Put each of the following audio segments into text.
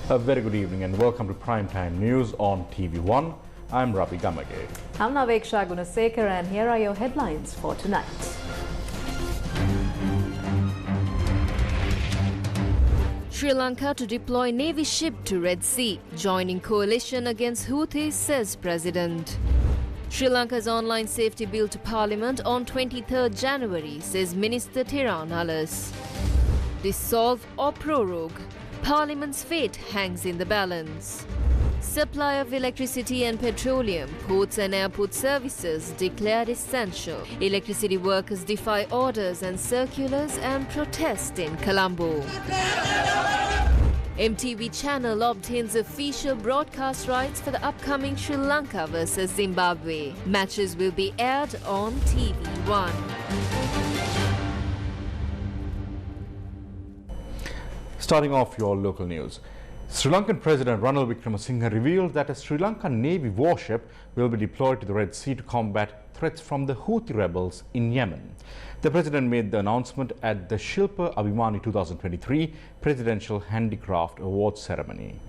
A very good evening and welcome to Primetime News on TV1. I'm Ravi Gamage. I'm Naveksha Gunasekar and here are your headlines for tonight. Sri Lanka to deploy Navy ship to Red Sea, joining coalition against Houthis, says President. Sri Lanka's online safety bill to Parliament on 23rd January, says Minister Tiran Alas. Dissolve or prorogue, Parliament's fate hangs in the balance. Supply of electricity and petroleum, ports and airport services declared essential. Electricity workers defy orders and circulars and protest in Colombo. MTV channel obtains official broadcast rights for the upcoming Sri Lanka vs Zimbabwe. Matches will be aired on TV1. Starting off your local news. Sri Lankan President Ranil Wickremesinghe revealed that a Sri Lankan Navy warship will be deployed to the Red Sea to combat threats from the Houthi rebels in Yemen. The President made the announcement at the Shilpa Abhimani 2023 Presidential Handicraft Awards ceremony.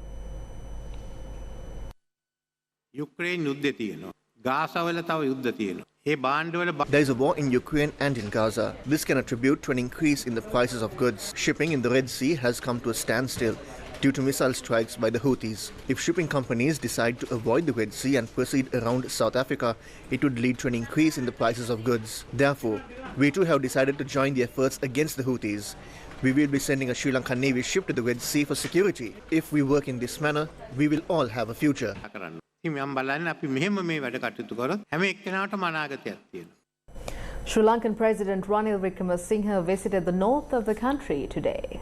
Ukraine යුද්ධය තියෙනවා. ගාසාවල තව යුද්ධ තියෙනවා. There is a war in Ukraine and in Gaza. This can attribute to an increase in the prices of goods. Shipping in the Red Sea has come to a standstill due to missile strikes by the Houthis. If shipping companies decide to avoid the Red Sea and proceed around South Africa, it would lead to an increase in the prices of goods. Therefore, we too have decided to join the efforts against the Houthis. We will be sending a Sri Lankan Navy ship to the Red Sea for security. If we work in this manner, we will all have a future. Sri Lankan President Ranil Wickremesinghe visited the north of the country today.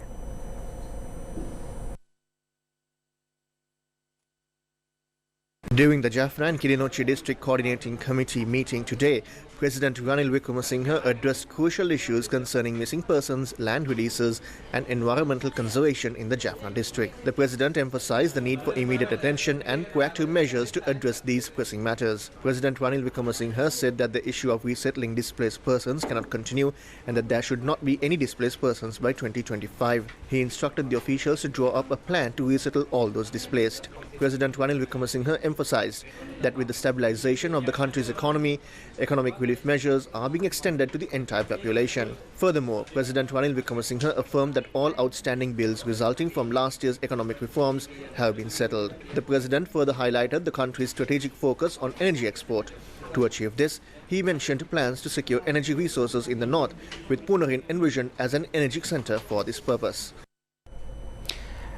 During the Jaffna and Kilinochchi District Coordinating Committee meeting today, President Ranil Wickremesinghe addressed crucial issues concerning missing persons, land releases and environmental conservation in the Jaffna district. The President emphasized the need for immediate attention and proactive measures to address these pressing matters. President Ranil Wickremesinghe said that the issue of resettling displaced persons cannot continue and that there should not be any displaced persons by 2025. He instructed the officials to draw up a plan to resettle all those displaced. President Ranil Wickremesinghe emphasized that with the stabilization of the country's economy, economic relief measures are being extended to the entire population. Furthermore, President Ranil Wickremesinghe affirmed that all outstanding bills resulting from last year's economic reforms have been settled. The President further highlighted the country's strategic focus on energy export. To achieve this, he mentioned plans to secure energy resources in the north, with Punarin envisioned as an energy center for this purpose.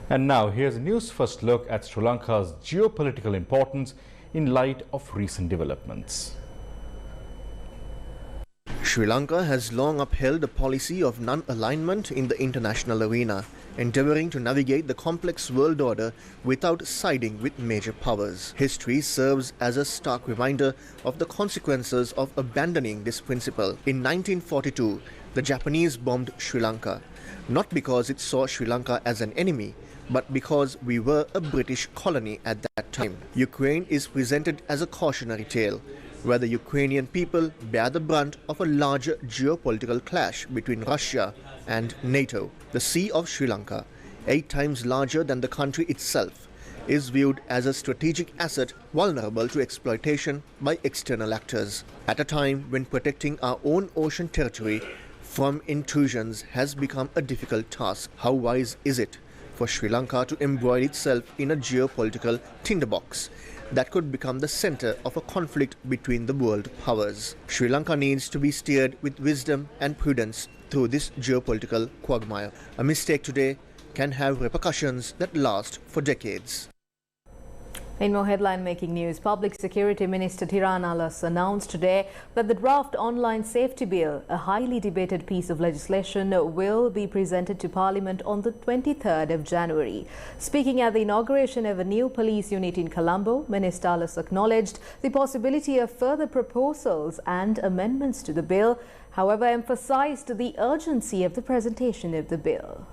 And now here's a news first look at Sri Lanka's geopolitical importance in light of recent developments. Sri Lanka has long upheld a policy of non-alignment in the international arena, endeavoring to navigate the complex world order without siding with major powers. History serves as a stark reminder of the consequences of abandoning this principle. In 1942, the Japanese bombed Sri Lanka, not because it saw Sri Lanka as an enemy, but because we were a British colony at that time. Ukraine is presented as a cautionary tale, where the Ukrainian people bear the brunt of a larger geopolitical clash between Russia and NATO. The Sea of Sri Lanka, 8 times larger than the country itself, is viewed as a strategic asset vulnerable to exploitation by external actors. At a time when protecting our own ocean territory from intrusions has become a difficult task, how wise is it for Sri Lanka to embroil itself in a geopolitical tinderbox that could become the center of a conflict between the world powers? Sri Lanka needs to be steered with wisdom and prudence through this geopolitical quagmire. A mistake today can have repercussions that last for decades. In more headline-making news, Public Security Minister Tiran Alas announced today that the draft online safety bill, a highly debated piece of legislation, will be presented to Parliament on the 23rd of January. Speaking at the inauguration of a new police unit in Colombo, Minister Alas acknowledged the possibility of further proposals and amendments to the bill, however emphasized the urgency of the presentation of the bill.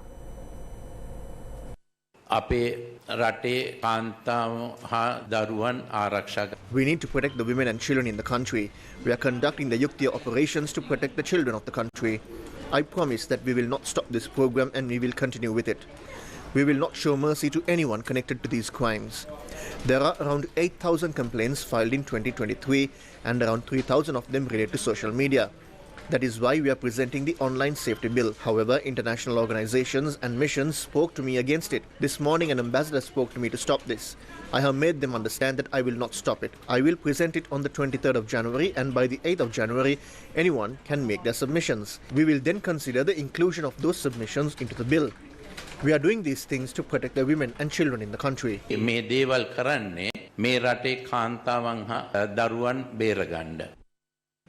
We need to protect the women and children in the country. We are conducting the Yuktiya operations to protect the children of the country. I promise that we will not stop this program and we will continue with it. We will not show mercy to anyone connected to these crimes. There are around 8,000 complaints filed in 2023 and around 3,000 of them relate to social media. That is why we are presenting the online safety bill. However, international organizations and missions spoke to me against it. This morning an ambassador spoke to me to stop this. I have made them understand that I will not stop it. I will present it on the 23rd of January, and by the 8th of January, anyone can make their submissions. We will then consider the inclusion of those submissions into the bill. We are doing these things to protect the women and children in the country. මේ දේවල් කරන්නේ මේ රටේ කාන්තාවන් හා දරුවන් බේරගන්න.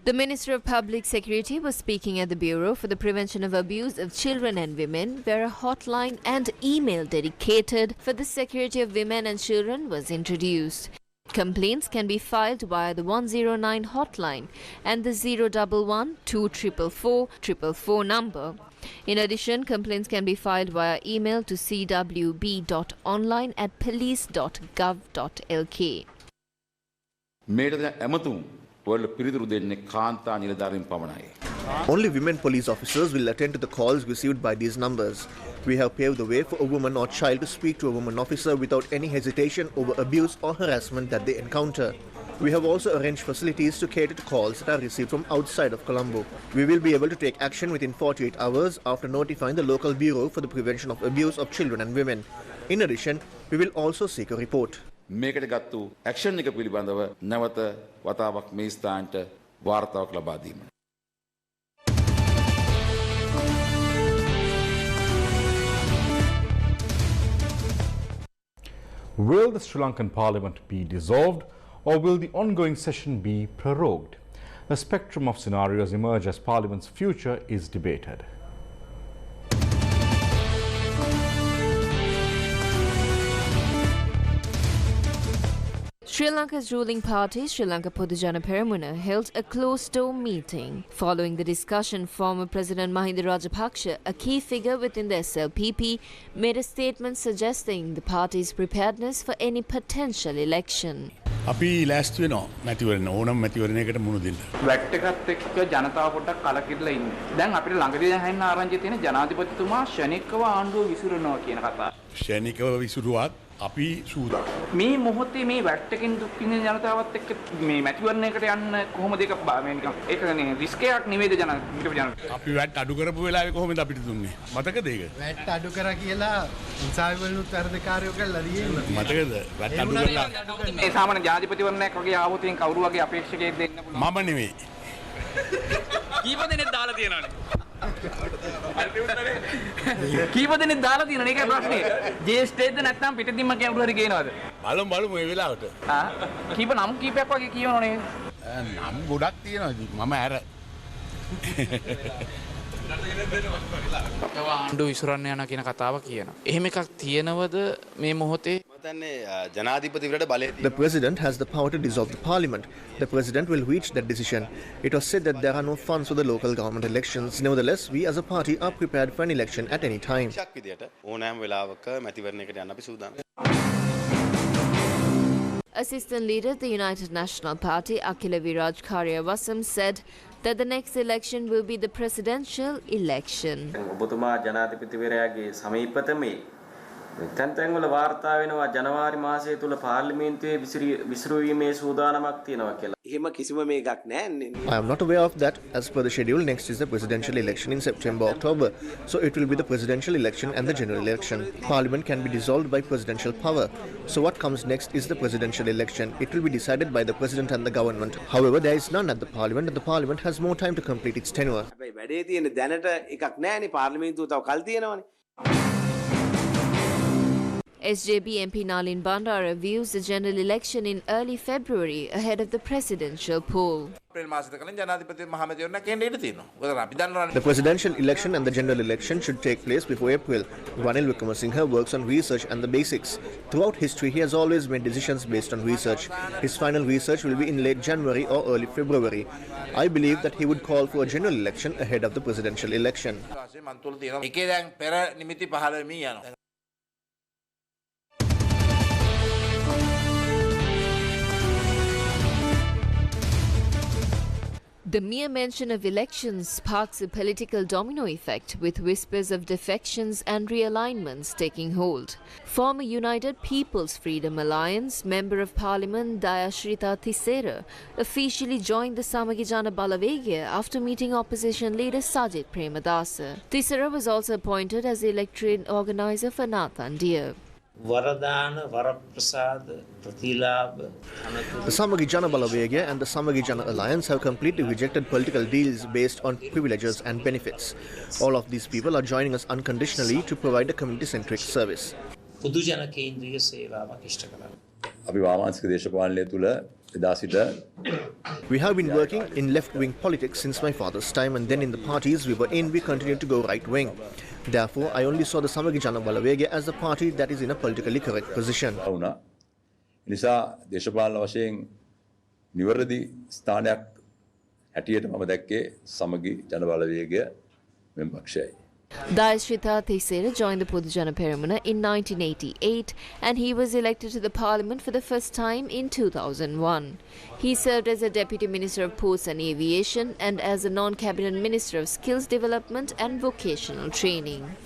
The Minister of Public Security was speaking at the Bureau for the Prevention of Abuse of Children and Women, where a hotline and email dedicated for the security of women and children was introduced. Complaints can be filed via the 109 hotline and the 011 2444 444 number. In addition, complaints can be filed via email to cwb.online@police.gov.lk. Only women police officers will attend to the calls received by these numbers. We have paved the way for a woman or child to speak to a woman officer without any hesitation over abuse or harassment that they encounter. We have also arranged facilities to cater to calls that are received from outside of Colombo. We will be able to take action within 48 hours after notifying the local bureau for the prevention of abuse of children and women. In addition, we will also seek a report. මේකට ගත්තු action එක පිළිබඳව නැවත වතාවක් මේ ස්ථානට වාර්තාවක් ලබා දීම. Will the Sri Lankan Parliament be dissolved, or will the ongoing session be prorogued? A spectrum of scenarios emerge as Parliament's future is debated. Sri Lanka's ruling party, Sri Lanka Podujana Peramuna, held a closed-door meeting. Following the discussion, former President Mahinda Rajapaksa, a key figure within the SLPP, made a statement suggesting the party's preparedness for any potential election. අපි ලෑස්ති වෙනවා මැතිවරණ ඕනම මැතිවරණයකට මුහුණ දෙන්න. VAT එකත් එක්ක ජනතාව පොඩ්ඩක් කලකිරලා ඉන්නේ. දැන් අපිට ළඟදී දැන් ආරංචි තියෙන ජනාධිපතිතුමා ශනිකව ආණ්ඩුව විසිරනවා කියන කතාව. ශනිකව විසිරුවත් අපි සූදානම්. මේ මොහොතේ මේ වැට් එකෙන් දුක් විඳින ජනතාවත් එක්ක මේ මැතිවරණයකට යන්න කොහොමද ඒක මේ නිකන් ඒකනේ රිස්ක් එකක් නෙමෙයිද ජනතාවට. අපි වැට් අඩු කරපු වෙලාවේ කොහොමද අපිට දුන්නේ? මතකද ඒක? වැට් අඩු කරා කියලා උසාවි වලුත් වැඩකාරයෝ කරලා දීලා. මතකද? වැට් අඩු කරලා මේ සාමාන්‍ය ජනාධිපතිවරණයක් වගේ ආවොත් එන් කවුරු වගේ අපේක්ෂකයෙක් දෙන්න පුළුවන්. මම නෙවෙයි. කීප දෙනෙක් දාලා තියෙනවනේ. කීප දෙනෙක් දාලා තියෙනවනේ ඒකයි ප්‍රශ්නේ. ජේස්ටේද්ද නැත්නම් පිටින්ම කවුරු හරි ගේනවද? බලමු මේ වෙලාවට. කීප නම් කීපයක් වගේ කියනවනේ. නම් ගොඩක් තියෙනවා මම ඇර. ආණ්ඩුව විසිරන්න යන කියන කතාව කියනවා. එහෙම එකක් තියෙනවද මේ මොහොතේ? The president has the power to dissolve the parliament. The president will reach that decision. It was said that there are no funds for the local government elections. Nevertheless, we as a party are prepared for an election at any time. Assistant leader of the United National Party, Akila Viraj Karyavasam, said that the next election will be the presidential election. තැන්තැන්වල වාර්තා වෙනවා ජනවාරි මාසය තුල පාර්ලිමේන්තුවේ විසිරුවීමේ සූදානමක් තියෙනවා කියලා. එහෙම කිසිම මේකක් නැහැ. I am not aware of that. As per the schedule, next is the presidential election in September, October. So it will be the presidential election and the general election. Parliament can be dissolved by presidential power. So what comes next is the presidential election. It will be decided by the president and the government. However, there is none at the parliament and the parliament has more time to complete its tenure. හැබැයි වැඩේ තියෙන දැනට එකක් නැහැනේ පාර්ලිමේන්තුව තව කල් තියෙනවනේ. SJB MP Nalin Bandara views the general election in early February ahead of the presidential poll. The presidential election and the general election should take place before April. Ranil Wickremesinghe works on research and the basics. Throughout history, he has always made decisions based on research. His final research will be in late January or early February. I believe that he would call for a general election ahead of the presidential election. The mere mention of elections sparks a political domino effect, with whispers of defections and realignments taking hold. Former United People's Freedom Alliance Member of Parliament Dayashrita Thisera officially joined the Samagi Jana Balawegaya after meeting opposition leader Sajit Premadasa. Thisera was also appointed as the electorate organizer for Nathandia. Varadana, Varaprasad, Pratilab. The Samagi Jana Balawegaya and the Samagi Jana Alliance have completely rejected political deals based on privileges and benefits. All of these people are joining us unconditionally to provide a community-centric service. Pudujana Kendriya Sevaවක් ඉෂ්ට කරනවා. අපි වාමාංශික දේශපාලනය තුල එදා සිට We have been working in left-wing politics since my father's time, and then in the parties we were in, we continued to go right-wing. Therefore, I only saw the Samagi Jana Balawegaya as the party that is in a politically correct position. වුණා. නිසා දේශපාලන වශයෙන් නිවැරදි ස්ථානයක් හැටියට මම දැක්කේ සමගි ජන බලවේගය මෙම පක්ෂයයි. Dayashrita Thisera joined the Pudujana Peramuna in 1988 and he was elected to the parliament for the first time in 2001. He served as a Deputy Minister of Ports and Aviation and as a non-cabinet Minister of Skills Development and Vocational Training.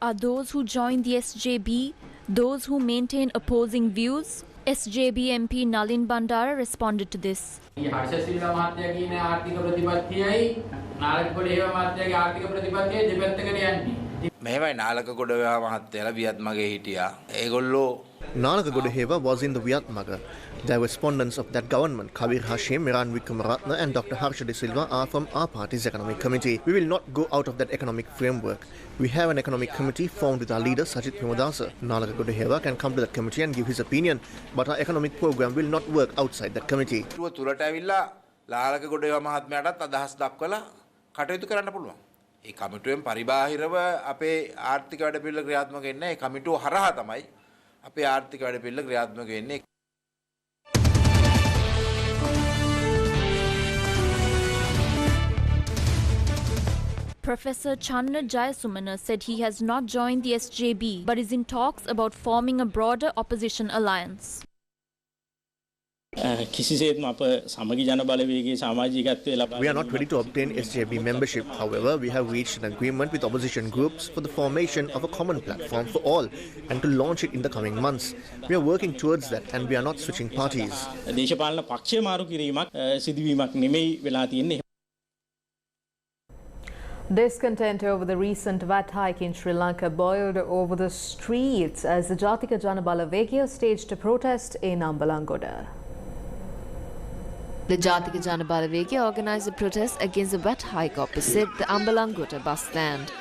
Are those who join the SJB those who maintain opposing views? SJB MP Nalin Bandara responded to this. Nalaka Godaheva was in the Viatmaga. The respondents of that government, Kabir Hashim, Miran Wickramaratne and Dr. Harsha De Silva are from our party's economic committee. We will not go out of that economic framework. We have an economic committee formed with our leader Sajit Premadasa. Nalaka Godaheva can come to that committee and give his opinion, but our economic program will not work outside that committee. ඒ කමිටුවෙන් පරිබාහිරව අපේ ආර්ථික වැඩපිළිවෙල ක්‍රියාත්මක වෙන්නේ ඒ කමිටුව හරහා තමයි අපේ ආර්ථික වැඩපිළිවෙල ක්‍රියාත්මක වෙන්නේ. Professor Channa Jayasumana said he has not joined the SJB but is in talks about forming a broader opposition alliance. We are not ready to obtain SJB membership. However, we have reached an agreement with opposition groups for the formation of a common platform for all and to launch it in the coming months. We are working towards that and we are not switching parties. Discontent over the recent VAT hike in Sri Lanka boiled over the streets as the Jatika Jana Balawegaya staged a protest in Ambalangoda. The Jatika Jana Balawegaya organised a protest against the VAT hike opposite the Ambalangoda bus stand.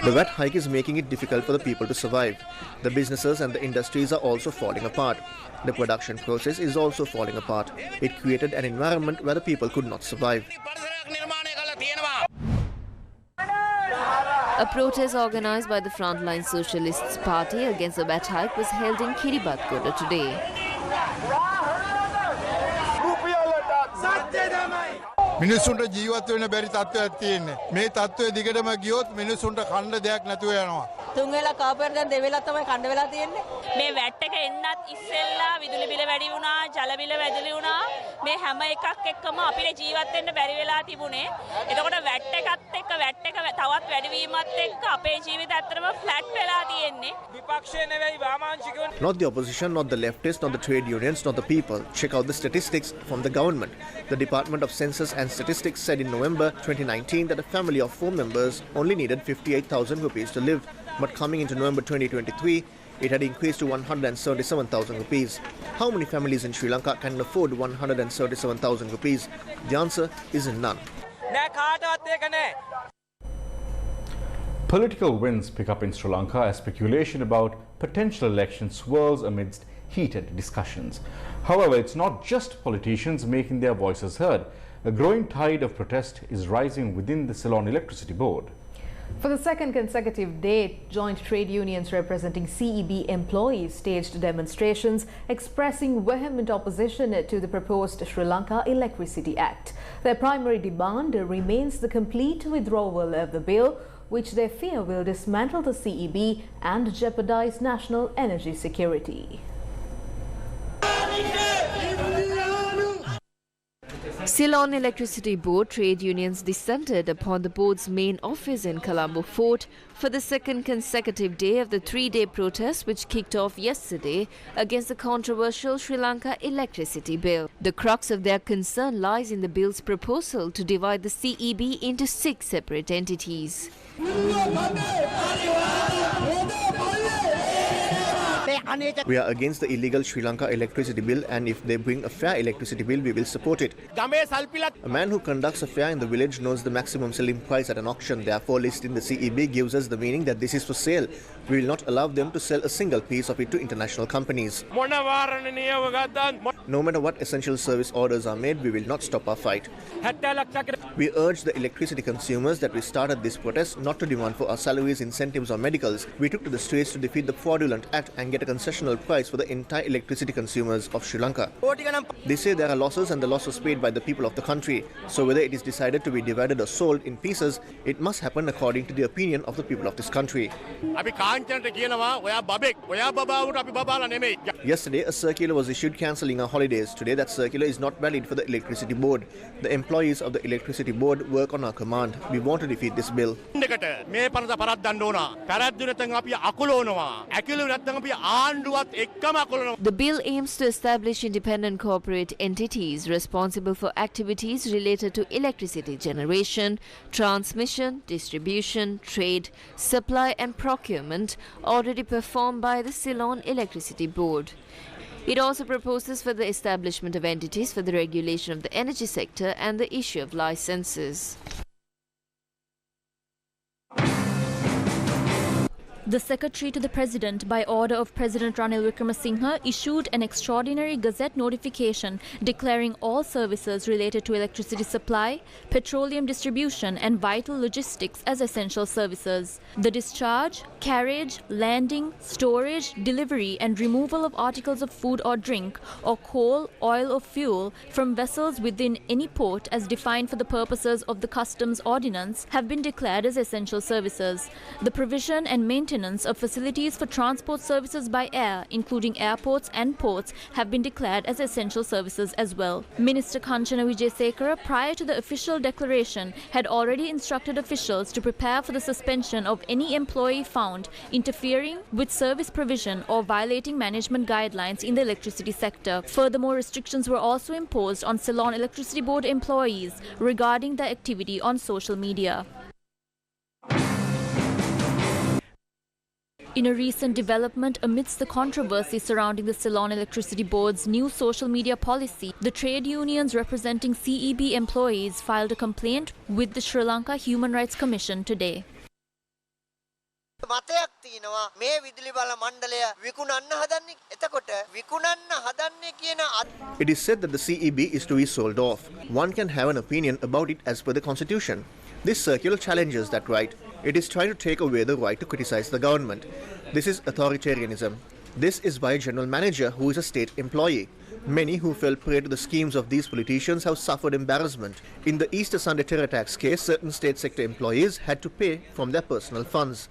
The VAT hike is making it difficult for the people to survive. The businesses and the industries are also falling apart. The production process is also falling apart. It created an environment where the people could not survive. A protest organised by the Frontline Socialists Party against the VAT hike was held in Kiribathgoda today. මිනිස්සුන්ට ජීවත් වෙන්න බැරි තත්ත්වයක් තියෙන්නේ. මේ තත්ත්වය දිගටම ගියොත් මිනිස්සුන්ට කන්න දෙයක් නැතුව යනවා. තුන් වෙලා කාපර් දැන් දෙවෙලා තමයි කන්න වෙලා තියෙන්නේ. මේ වැට් එක එන්නත් ඉස්සෙල්ලා විදුලි බිල වැඩි වුණා, ජල බිල වැඩි වුණා. මේ හැම එකක් එක්කම අපිට ජීවත් වෙන්න බැරි වෙලා තිබුණේ. එතකොට වැට් එකත් එක්ක වැට් එක තවත් වැඩි වීමත් එක්ක අපේ ජීවිත ඇත්තටම ෆ්ලැට් වෙලා තියෙන්නේ. විපක්ෂය නෙවෙයි වාමාංශිකයෝ. Not the opposition, not the leftists, not the trade unions, not the people. Check out the statistics from the government. The Department of Census and Statistics said in November 2019 that a family of 4 members only needed 58,000 rupees to live. But coming into November 2023, it had increased to 177,000 rupees. How many families in Sri Lanka can afford 177,000 rupees? The answer is none. Political winds pick up in Sri Lanka as speculation about potential elections swirls amidst heated discussions. However, it's not just politicians making their voices heard. A growing tide of protest is rising within the Ceylon Electricity Board. For the second consecutive day, joint trade unions representing CEB employees staged demonstrations expressing vehement opposition to the proposed Sri Lanka Electricity Act. Their primary demand remains the complete withdrawal of the bill, which they fear will dismantle the CEB and jeopardize national energy security. Ceylon Electricity Board trade unions dissented upon the board's main office in Colombo Fort for the second consecutive day of the three-day protest which kicked off yesterday against the controversial Sri Lanka Electricity Bill. The crux of their concern lies in the bill's proposal to divide the CEB into 6 separate entities. We are against the illegal Sri Lanka electricity bill, and if they bring a fair electricity bill, we will support it. A man who conducts a fair in the village knows the maximum selling price at an auction. Therefore, listing the CEB gives us the meaning that this is for sale. We will not allow them to sell a single piece of it to international companies. No matter what essential service orders are made, we will not stop our fight. We urge the electricity consumers that we started this protest not to demand for our salaries, incentives or medicals. We took to the streets to defeat the fraudulent act and get a concessional price for the entire electricity consumers of Sri Lanka. They say there are losses and the loss was paid by the people of the country. So whether it is decided to be divided or sold in pieces, it must happen according to the opinion of the people of this country. Yesterday, a circular was issued cancelling our holidays. Today, that circular is not valid for the Electricity Board. The employees of the Electricity Board work on our command. We want to defeat this bill. The bill aims to establish independent corporate entities responsible for activities related to electricity generation, transmission, distribution, trade, supply and procurement already performed by the Ceylon Electricity Board. It also proposes for the establishment of entities for the regulation of the energy sector and the issue of licenses. The Secretary to the President, by order of President Ranil Wickremesinghe, issued an extraordinary Gazette notification declaring all services related to electricity supply, petroleum distribution and vital logistics as essential services. The discharge, carriage, landing, storage, delivery and removal of articles of food or drink or coal, oil or fuel from vessels within any port as defined for the purposes of the Customs Ordinance have been declared as essential services. The provision and maintenance of facilities for transport services by air, including airports and ports, have been declared as essential services as well. Minister Kanchana Wijesekara, prior to the official declaration, had already instructed officials to prepare for the suspension of any employee found interfering with service provision or violating management guidelines in the electricity sector. Furthermore, restrictions were also imposed on Ceylon Electricity Board employees regarding their activity on social media. In a recent development amidst the controversy surrounding the Ceylon Electricity Board's new social media policy, the trade unions representing CEB employees filed a complaint with the Sri Lanka Human Rights Commission today. It is said that the CEB is to be sold off. One can have an opinion about it as per the constitution. This circular challenges that right. It is trying to take away the right to criticize the government. This is authoritarianism. This is by a general manager who is a state employee. Many who fell prey to the schemes of these politicians have suffered embarrassment. In the Easter Sunday terror attacks case, certain state sector employees had to pay from their personal funds.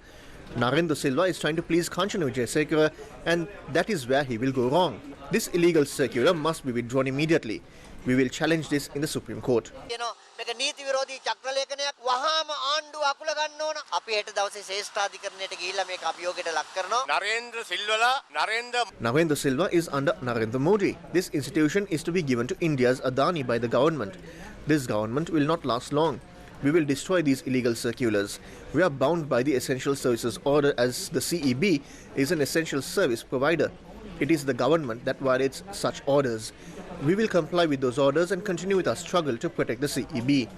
Narendra Silva is trying to please Kanchana Wijesekara, and that is where he will go wrong. This illegal circular must be withdrawn immediately. We will challenge this in the Supreme Court. Narendra Silva is under Narendra Modi. This institution is to be given to India's Adani by the government. This government will not last long. We will destroy these illegal circulars. We are bound by the Essential Services Order as the CEB is an essential service provider. It is the government that violates such orders. We will comply with those orders and continue with our struggle to protect the CEB.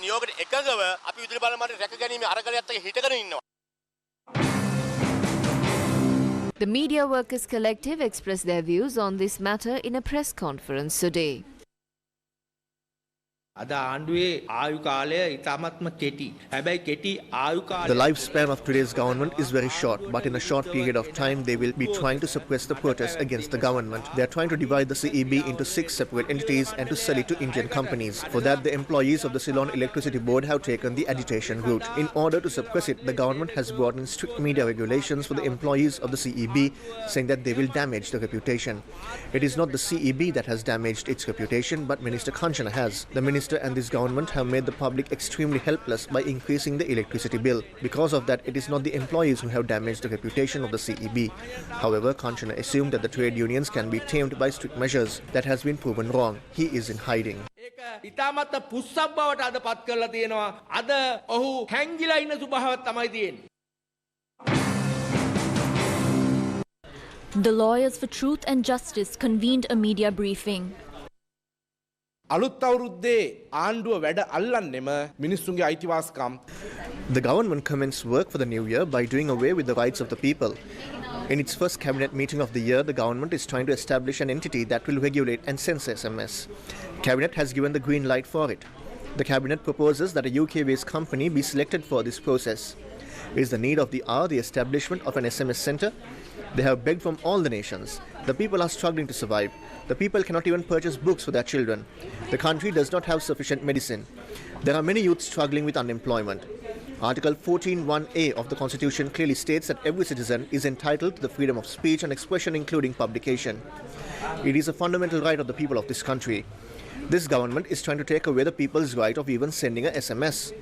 The Media Workers Collective expressed their views on this matter in a press conference today. අද ආණ්ඩුවේ ආයු කාලය ඉතාමත්ම කෙටි. හැබැයි කෙටි ආයු කාලය The lifespan of today's government is very short, but in a short period of time they will be trying to suppress the protests against the government. They are trying to divide the CEB into 6 separate entities and to sell it to Indian companies. For that, the employees of the Ceylon Electricity Board have taken the agitation route. In order to suppress it, the government has brought in strict media regulations for the employees of the CEB, saying that they will damage the reputation. It is not the CEB that has damaged its reputation, but Minister Kanchana has. The minister and this government have made the public extremely helpless by increasing the electricity bill. Because of that, it is not the employees who have damaged the reputation of the CEB. However, Kanchana assumed that the trade unions can be tamed by strict measures. That has been proven wrong. He is in hiding. ඉතාමත් පුස්සක් බවට අද පත් කරලා තියෙනවා. අද ඔහු හැංගිලා ඉන්න ස්වභාවයක් තමයි තියෙන්නේ. The Lawyers for Truth and Justice convened a media briefing. අලුත් අවුරුද්දේ ආණ්ඩුව වැඩ අල්ලන්නෙම මිනිස්සුන්ගේ අයිතිවාසිකම්. The government commenced work for the new year by doing away with the rights of the people. In its first cabinet meeting of the year, the government is trying to establish an entity that will regulate and censor SMS. Cabinet has given the green light for it. The cabinet proposes that a UK-based company be selected for this process. Is the need of the hour the establishment of an SMS center? They have begged from all the nations. The people are struggling to survive. The people cannot even purchase books for their children. The country does not have sufficient medicine. There are many youths struggling with unemployment. Article 14(1)(a) of the Constitution clearly states that every citizen is entitled to the freedom of speech and expression, including publication. It is a fundamental right of the people of this country. This government is trying to take away the people's right of even sending a SMS.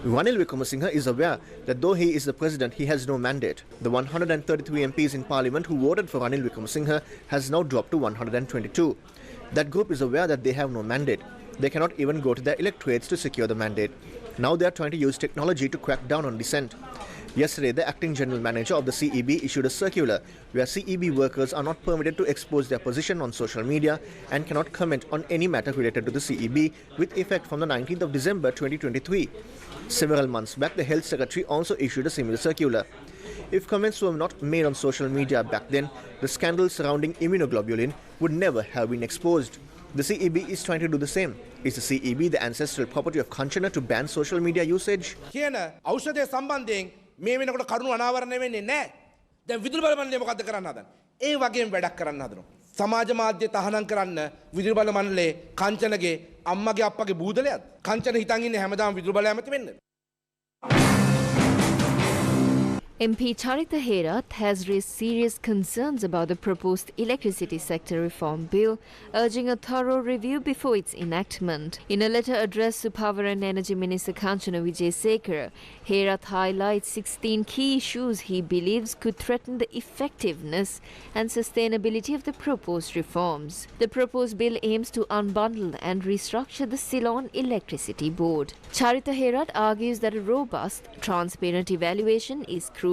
Ranil Wickremesinghe is aware that though he is the president, he has no mandate. The 133 MPs in parliament who voted for Ranil Wickremesinghe has now dropped to 122. That group is aware that they have no mandate. They cannot even go to their electorates to secure the mandate. Now they are trying to use technology to crack down on dissent. Yesterday, the acting general manager of the CEB issued a circular where CEB workers are not permitted to expose their position on social media and cannot comment on any matter related to the CEB with effect from the 19th of December 2023. Several months back, the health secretary also issued a similar circular. If comments were not made on social media back then, the scandal surrounding immunoglobulin would never have been exposed. The CEB is trying to do the same. Is the CEB the ancestral property of Kanchana to ban social media usage? කියන ඖෂධය සම්බන්ධයෙන් මේ වෙනකොට කරුණු අනාවරණය වෙන්නේ නැහැ. දැන් විදුලි බල මණ්ඩලය මොකද්ද කරන්න හදන්නේ? ඒ වගේම වැඩක් කරන්න හදනවා. සමාජ මාධ්‍ය තහනම් කරන්න විදුලි බල මණ්ඩලයේ කංචනගේ අම්මගේ අප්පගේ බූදලයක්ද? කංචන හිතන් ඉන්නේ හැමදාම විදුලි බල ඇමති වෙන්න. MP Charitha Herath has raised serious concerns about the proposed electricity sector reform bill, urging a thorough review before its enactment. In a letter addressed to Power and Energy Minister Kanchana Wijesekara, Herath highlights 16 key issues he believes could threaten the effectiveness and sustainability of the proposed reforms. The proposed bill aims to unbundle and restructure the Ceylon Electricity Board. Charitha Herath argues that a robust, transparent evaluation is crucial.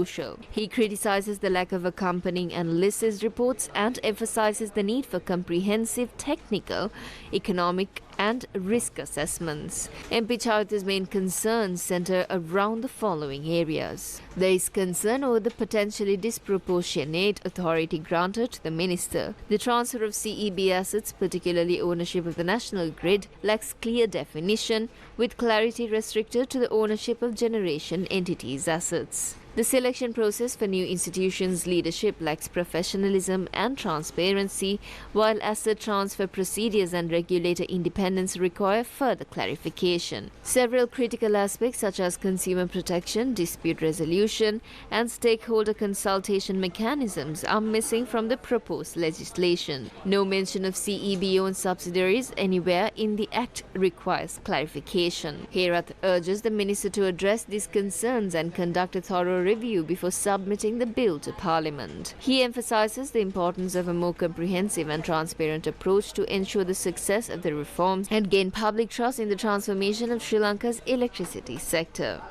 He criticizes the lack of accompanying analysis reports and emphasizes the need for comprehensive technical, economic and risk assessments. MP Charitha's main concerns center around the following areas. There is concern over the potentially disproportionate authority granted to the minister. The transfer of CEB assets, particularly ownership of the national grid, lacks clear definition, with clarity restricted to the ownership of generation entities' assets. The selection process for new institutions' leadership lacks professionalism and transparency, while asset transfer procedures and regulator independence require further clarification. Several critical aspects such as consumer protection, dispute resolution, and stakeholder consultation mechanisms are missing from the proposed legislation. No mention of CEB-owned subsidiaries anywhere in the Act requires clarification. Herath urges the minister to address these concerns and conduct a thorough review before submitting the bill to Parliament. He emphasizes the importance of a more comprehensive and transparent approach to ensure the success of the reforms and gain public trust in the transformation of Sri Lanka's electricity sector.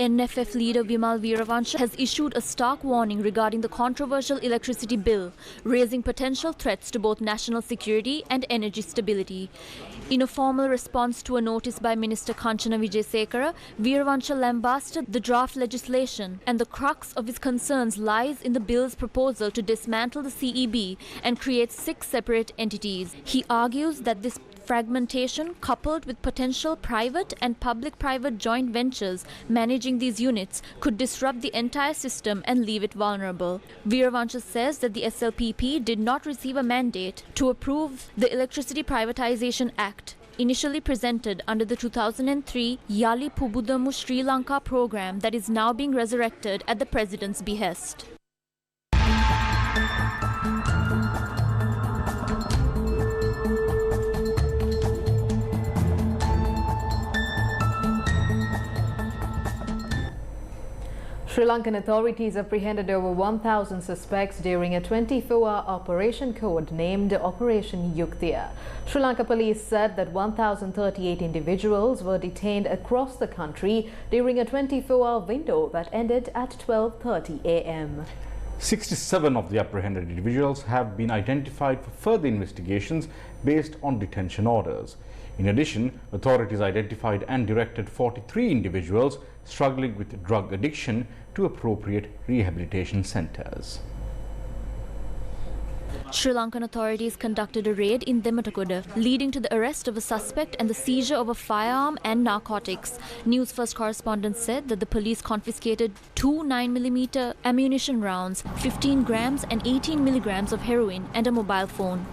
NFF leader Vimal Veeravansha has issued a stark warning regarding the controversial electricity bill, raising potential threats to both national security and energy stability. In a formal response to a notice by Minister Kanchana Wijesekara, Veeravansha lambasted the draft legislation, and the crux of his concerns lies in the bill's proposal to dismantle the CEB and create 6 separate entities. He argues that this fragmentation, coupled with potential private and public-private joint ventures managing these units, could disrupt the entire system and leave it vulnerable. Veeravansha says that the SLPP did not receive a mandate to approve the Electricity Privatisation Act, initially presented under the 2003 Yali Pubudamu Sri Lanka program that is now being resurrected at the President's behest. Sri Lankan authorities apprehended over 1,000 suspects during a 24-hour operation codenamed Operation Yuktiya. Sri Lanka police said that 1,038 individuals were detained across the country during a 24-hour window that ended at 12:30 a.m. 67 of the apprehended individuals have been identified for further investigations based on detention orders. In addition, authorities identified and directed 43 individuals struggling with drug addiction to appropriate rehabilitation centres. Sri Lankan authorities conducted a raid in Dematakoda, leading to the arrest of a suspect and the seizure of a firearm and narcotics. Newsfirst correspondent said that the police confiscated 2 9mm ammunition rounds, 15 grams and 18 milligrams of heroin and a mobile phone.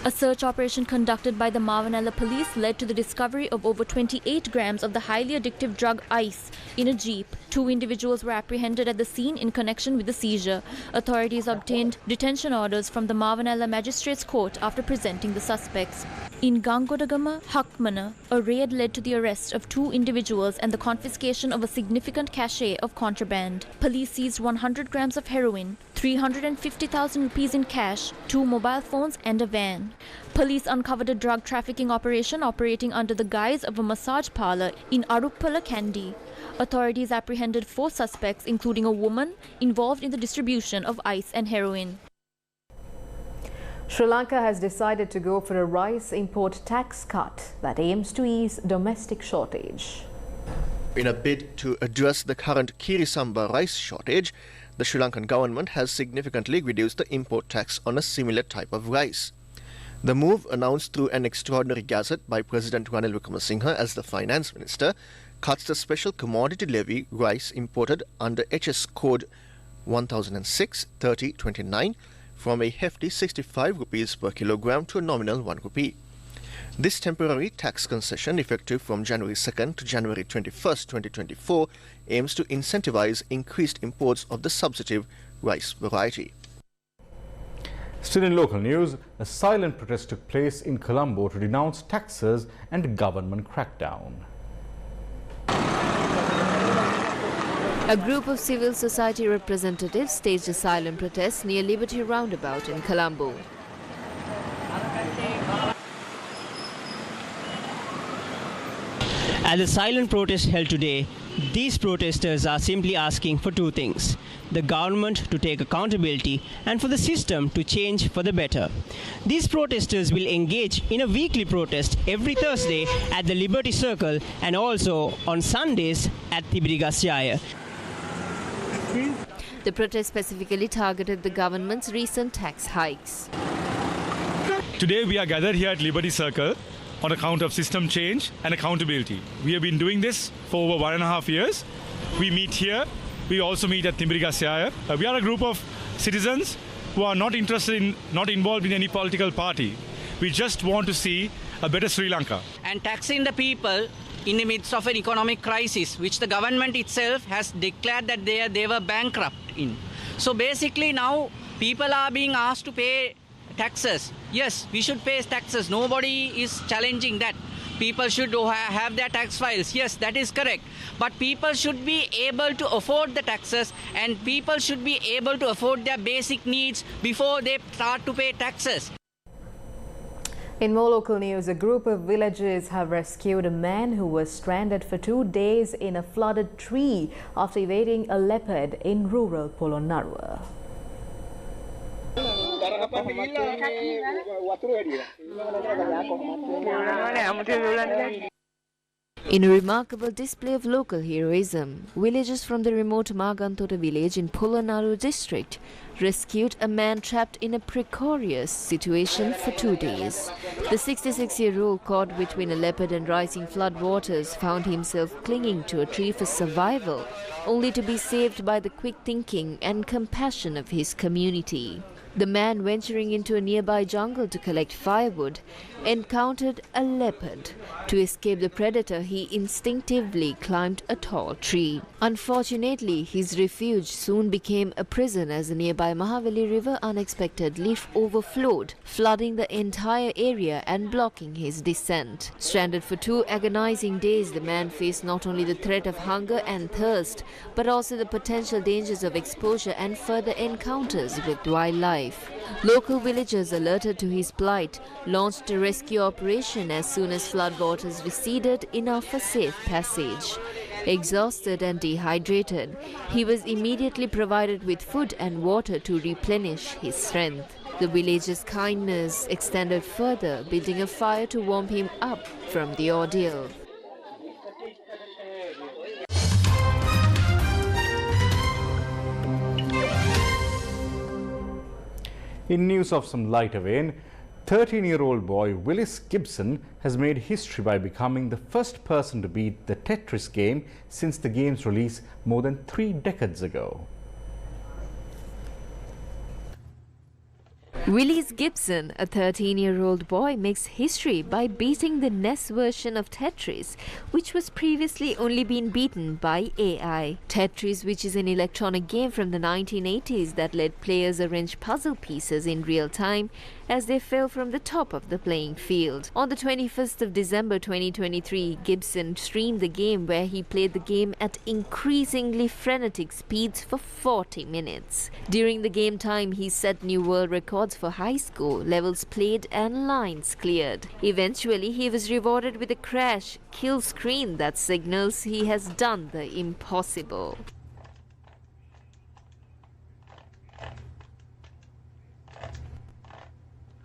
A search operation conducted by the Mavanella police led to the discovery of over 28 grams of the highly addictive drug ice in a jeep. 2 individuals were apprehended at the scene in connection with the seizure. Authorities obtained detention orders from the Mavanella Magistrates Court after presenting the suspects. In Gangodagama, Hakmana, a raid led to the arrest of 2 individuals and the confiscation of a significant cache of contraband. Police seized 100 grams of heroin, 350,000 rupees in cash, 2 mobile phones and a van. Police uncovered a drug trafficking operation operating under the guise of a massage parlour in Aruppala, Kandy. Authorities apprehended 4 suspects, including a woman, involved in the distribution of ice and heroin. Sri Lanka has decided to go for a rice import tax cut that aims to ease domestic shortage. In a bid to address the current Kirisamba rice shortage, the Sri Lankan government has significantly reduced the import tax on a similar type of rice. The move, announced through an extraordinary gazette by President Ranil Wickremesinghe as the finance minister, cuts the special commodity levy rice imported under HS code 1006-3029 from a hefty 65 rupees per kilogram to a nominal 1 rupee. This temporary tax concession, effective from January 2nd to January 21st, 2024, aims to incentivize increased imports of the substantive rice variety. Still in local news, a silent protest took place in Colombo to denounce taxes and government crackdown. A group of civil society representatives staged a silent protest near Liberty Roundabout in Colombo. At the silent protest held today, these protesters are simply asking for 2 things: the government to take accountability and for the system to change for the better. These protesters will engage in a weekly protest every Thursday at the Liberty Circle and also on Sundays at Tibirigasyaya. The protest specifically targeted the government's recent tax hikes. Today we are gathered here at Liberty Circle on account of system change and accountability. We have been doing this for over 1.5 years. We meet here. We also meet at Tibirigasyaya. We are a group of citizens who are not involved in any political party. We just want to see a better Sri Lanka. And taxing the people in the midst of an economic crisis, which the government itself has declared that they were bankrupt in. So basically now people are being asked to pay taxes. Yes, we should pay taxes. Nobody is challenging that. People should have their tax files. Yes, that is correct. But people should be able to afford the taxes, and people should be able to afford their basic needs before they start to pay taxes. In more local news, a group of villagers have rescued a man who was stranded for 2 days in a flooded tree after evading a leopard in rural Polonnaruwa. In a remarkable display of local heroism, villagers from the remote Magantota village in Polonnaruwa district rescued a man trapped in a precarious situation for 2 days. The 66-year-old, caught between a leopard and rising flood waters, found himself clinging to a tree for survival, only to be saved by the quick thinking and compassion of his community. The man, venturing into a nearby jungle to collect firewood, encountered a leopard. To escape the predator, he instinctively climbed a tall tree. Unfortunately, his refuge soon became a prison as the nearby Mahaveli River unexpectedly overflowed, flooding the entire area and blocking his descent. Stranded for 2 agonizing days, the man faced not only the threat of hunger and thirst, but also the potential dangers of exposure and further encounters with wildlife. Local villagers, alerted to his plight, launched a rescue operation as soon as floodwaters receded enough for safe passage. Exhausted and dehydrated, he was immediately provided with food and water to replenish his strength. The villagers' kindness extended further, building a fire to warm him up from the ordeal. In news of some lighter vein, 13-year-old boy Willis Gibson has made history by becoming the first person to beat the Tetris game since the game's release more than 3 decades ago. Willis Gibson, a 13-year-old boy, makes history by beating the NES version of Tetris, which was previously only been beaten by AI. Tetris, which is an electronic game from the 1980s that let players arrange puzzle pieces in real time as they fell from the top of the playing field. On the 21st of December 2023, Gibson streamed the game, where he played the game at increasingly frenetic speeds for 40 minutes. During the game time, he set new world records for high score, levels played and lines cleared. Eventually, he was rewarded with a crash kill screen that signals he has done the impossible.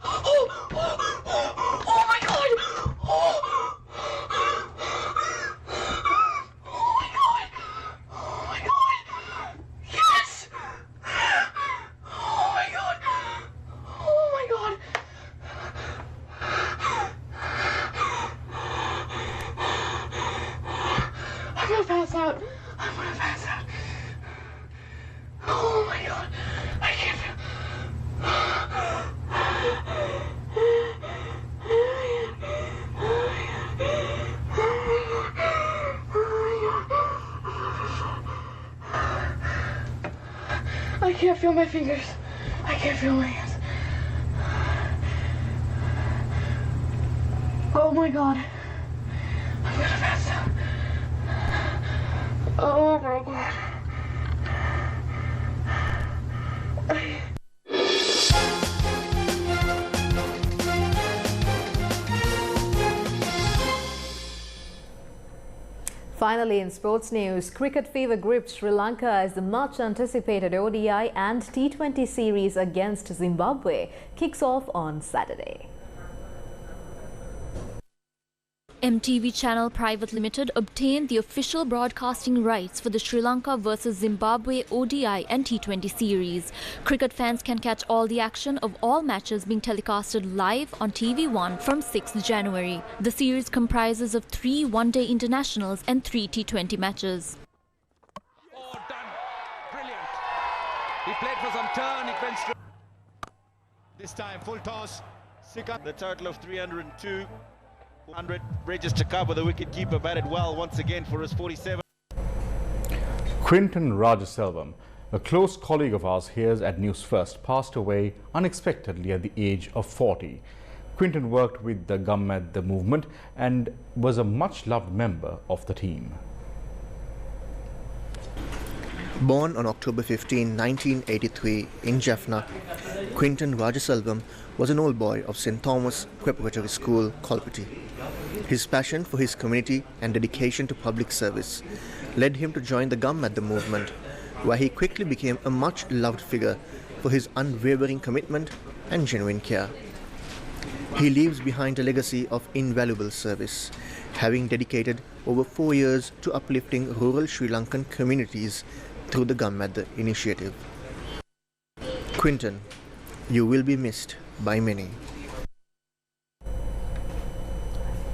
Oh my god! Oh my god! Oh my god! Yes! Oh my god! Oh my god! I'm gonna pass out. I'm gonna pass out. Oh my god! I can't feel. I can't feel my fingers. I can't feel my hands. Oh my god. I'm gonna pass out. Oh my god. Finally, in sports news, cricket fever grips Sri Lanka as the much-anticipated ODI and T20 series against Zimbabwe kicks off on Saturday. MTV Channel Private Limited obtained the official broadcasting rights for the Sri Lanka vs Zimbabwe ODI and T20 series. Cricket fans can catch all the action of all matches being telecasted live on TV1 from 6th January. The series comprises of 3 one-day internationals and 3 T20 matches. Oh, done. Brilliant. He played for some turn. He went straight. This time, full toss. The total of 302. 100 bridges to cover. The wicket-keeper batted well once again for his 47. Quinton Rajaselvam, a close colleague of ours here at Newsfirst, passed away unexpectedly at the age of 40. Quinton worked with the Gammadda movement and was a much-loved member of the team. Born on October 15, 1983 in Jaffna, Quinton Rajaselvam was an old boy of St. Thomas Preparatory School, Kolpiti. His passion for his community and dedication to public service led him to join the Gammadda movement, where he quickly became a much-loved figure for his unwavering commitment and genuine care. He leaves behind a legacy of invaluable service, having dedicated over 4 years to uplifting rural Sri Lankan communities through the Gammadda initiative. Quinton, you will be missed by many.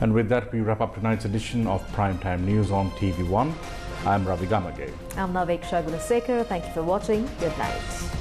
And with that, we wrap up tonight's edition of Primetime News on TV1. I'm Ravi Gamage. I'm Naveksha Gunasekar. Thank you for watching. Good night.